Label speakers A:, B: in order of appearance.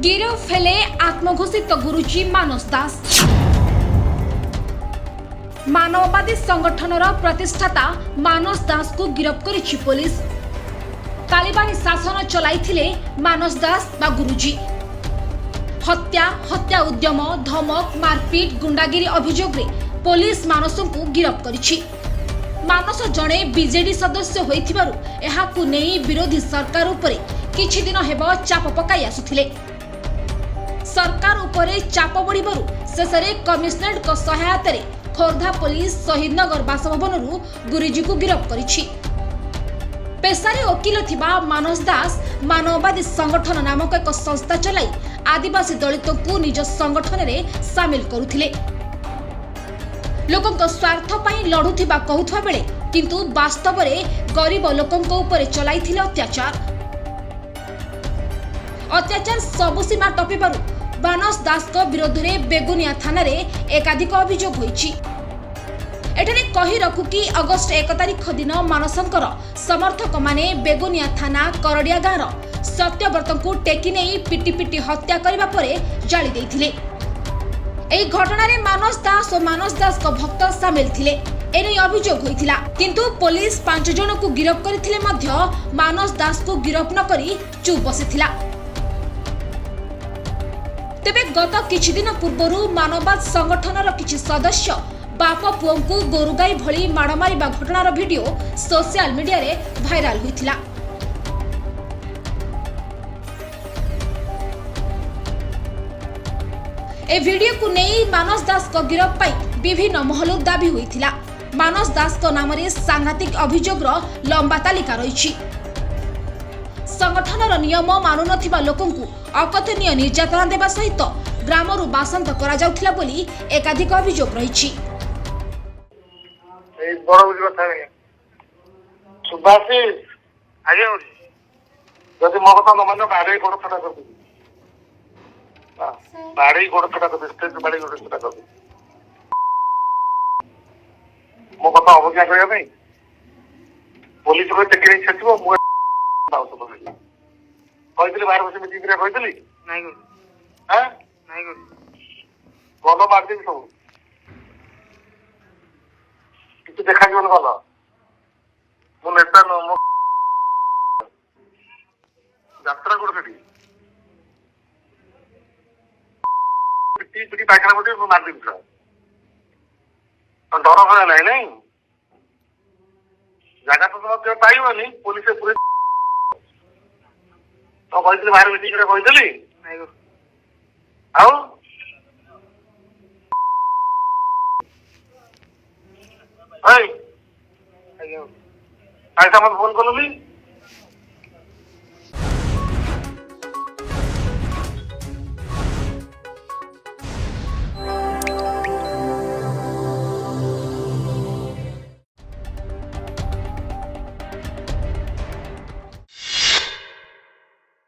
A: गिरफ हेले आत्मघोषित गुरुजी मानस दास। मानववादी संगठनर प्रतिष्ठाता मानस दास को गिरफ करिछि पुलिस। तालिबानी शासन चलाइथिले मानस दास बा गुरुजी। हत्या उद्यम धमक मारपीट गुंडागिरी अभियोग रे पुलिस मानस को गिरफ करिछि। मानस जड़े बीजेडी सदस्य होइथिबारु एहाकु नेई विरोधी सरकार उपरे किछि दिन हेबो चाप पकाई आसुथिले। सरकार उपरे चाप बढ़िबारु शेषरे कमिशनरेट को सहायता रे खोर्धा पुलिस शहीदनगर बासभवन गुरुजी को गिरफ करिछि। पेशारे वकील थिबा मानस दास मानववादी संगठन नामक एक संस्था चलाई आदिवासी दलित को निज संगठन रे शामिल करुथिले। लोकंक स्वार्थ पई लढुथिबा कहउथबा बेले किंतु वास्तव रे गरीब लोकंक ऊपर चलाइथिले अत्याचार सबु सीमा टपिबारु मानस दास को विरोध में बेगुनिया थाना रे एकाधिक अभियोग होईछि। एठारे कही रखु कि अगस्ट 1 तारिख दिन मानसंकर समर्थक माने बेगुनिया थाना करडिया गाँव सत्यव्रत को टेकी नहीं पिटी पिटी हत्या करबा परे जाली देइथिले। एही घटना रे मानस दास को भक्त शामिल थिले एने अभियोग होइथिला किंतु पुलिस 5 जन को गिरफ करथिले मध्य मानस दास को गिरफ न करी चुप बसिथिला। तेबे गत किछि दिन पूर्वरु मानववाद संगठनर किछि सदस्य बाप पुओं को गोरुगाई भली माड़ मारिबा घटनार वीडियो सोशल मीडिया रे भाइराल होइथिला। ए वीडियो को नहीं मानस दास को गिरफ पाई विभिन्न महलु दाबी होइथिला। मानस दास को नाम रे सांघातिक अभियोगर लंबा तालिका रहिछि। संगठनर नियम मानु नथिबा लोकंकु अकथनीय निर्यातना देबा सहित ग्रामरु बासंत करा जाउथिला बोली एकाधिक अभियोग रहिछि।
B: ए बड़ बुझबा थारे सुबासी आगे जदि मो कथा न मानो बाड़े गोड़ फटा कर दे। बाड़ी गोड़ फटा कर दे स्टेज बाड़ी गोड़ फटा कर दे। मो कथा अवज्ञा करिया नहीं पुलिस को टेकरी छथिबो मो बाउस बोली कहइतली 12 वर्ष मीटिंग रे कहइतली नाही गो हां नाही गो कोनो मार दे सब किछ देखा जीवन गला मो नेता न मो यात्रा कर करी पिटी पिटी पाखरा पटे मार दे छ डर भरा नहीं जगह तो पाइबनी पुलिस पूरी तो कहते 12 मीटिंग कहली फोन कलुनी